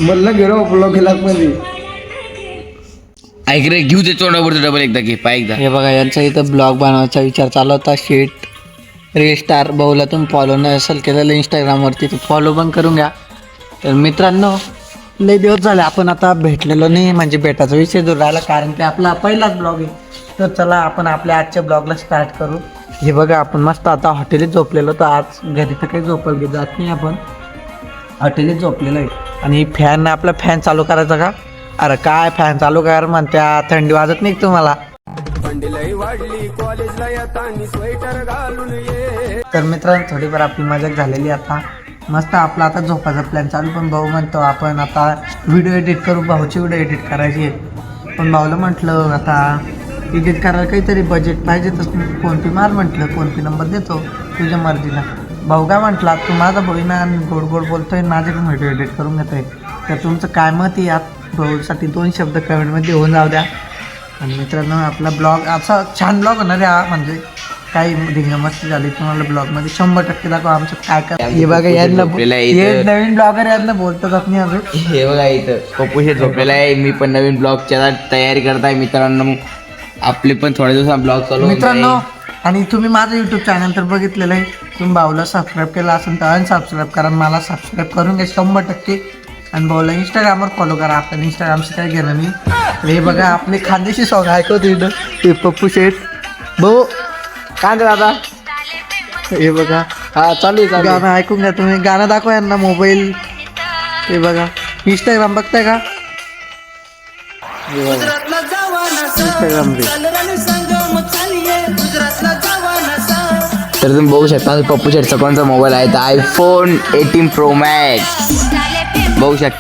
म्हणलं गेलो ब्लॉग केला मध्ये ऐक रे, घेऊ दे तोंडावर डबल एकदा घे पाय एकदा. हे बघा यांचा इथं ब्लॉग बनवायचा विचार चालू होता. शेट रेस्टार भाऊला तुम्ही फॉलो नाही असेल केलेलं इंस्टाग्रामवरती तर फॉलो पण करून घ्या. तर मित्रांनो लय दिवस झाले आपण आता भेटलेलो नाही, म्हणजे भेटायचा विषय दूर राहिला कारण की आपला पहिलाच ब्लॉग आहे. तर चला आपण आपल्या आजच्या ब्लॉगला स्टार्ट करू. हे बघा आपण मस्त आता हॉटेलीत झोपलेलो, तर आज घरी तर काही झोपल जात नाही, आपण हॉटेलीत झोपलेलो आहे. आणि फॅन आपला फॅन चालू करायचा का? अरे काय फॅन चालू कर म्हणत्या, थंडी वाजत नाही तुम्हाला. तर मित्रांनो थोडीफार आपली मजाक झालेली. आता मस्त आपला आता झोपायचा प्लॅन चालू, पण भाऊ म्हणतो आपण आता व्हिडिओ एडिट करू, भाऊची व्हिडिओ एडिट करायची आहे. पण भाऊला म्हटलं आता एडिट करायला काहीतरी बजेट पाहिजे, तर फोनपे मार म्हटलं, फोनपे नंबर देतो तुझ्या मर्जीला. भाऊ काय म्हटला, तू माझा बहिणा आणि गोड गोड बोलतोय, माझ्याकडून व्हिडिओ एडिट करून घेतोय, तर तुमचं काय मत आहे यात भाऊसाठी 2 शब्द कमेंटमध्ये होऊन जाऊ द्या. आणि मित्रांनो आपला ब्लॉग असा छान ब्लॉग होणार आहे, म्हणजे काही धिंगामस्ती झाली तुम्हाला ब्लॉगमध्ये 100% दाखवा आमचं काय काय. हे बघा यांना हे नवीन ब्लॉगर यांना बोलतात आपण अजून. हे बघा इथं पप्पूशेट झोपलेला आहे, मी पण नवीन ब्लॉगच्या तयारी करताय मित्रांनो. मग आपले पण थोड्या दिवसात ब्लॉग चालू मित्रांनो. आणि तुम्ही माझं यूट्यूब चॅनल तर बघितलेलं आहे, तुम्ही भाऊला सबस्क्राईब केलं असेल तर अनसबस्क्राईब करा, मला सबस्क्राईब करून घ्या 100%. आणि भाऊला इंस्टाग्रामवर फॉलो करा, आपण इंस्टाग्रामशी काय घेणं नाही. हे बघा आपले खानदेशी सॉंग ऐकवते ते पप्पू शेठ भाऊ काय दादा. हे बघा हा चालू आहे गाणं ऐकून घ्या तुम्ही, गाणं दाखवा यांना मोबाईल. हे बघा इंस्टाग्राम बघताय का? हे बघा इंस्टाग्राम तर तुम्ही बघू शकता पप्पू शेटचा कोणता मोबाईल आहे, तर iPhone 18 Pro Max बघू शकता.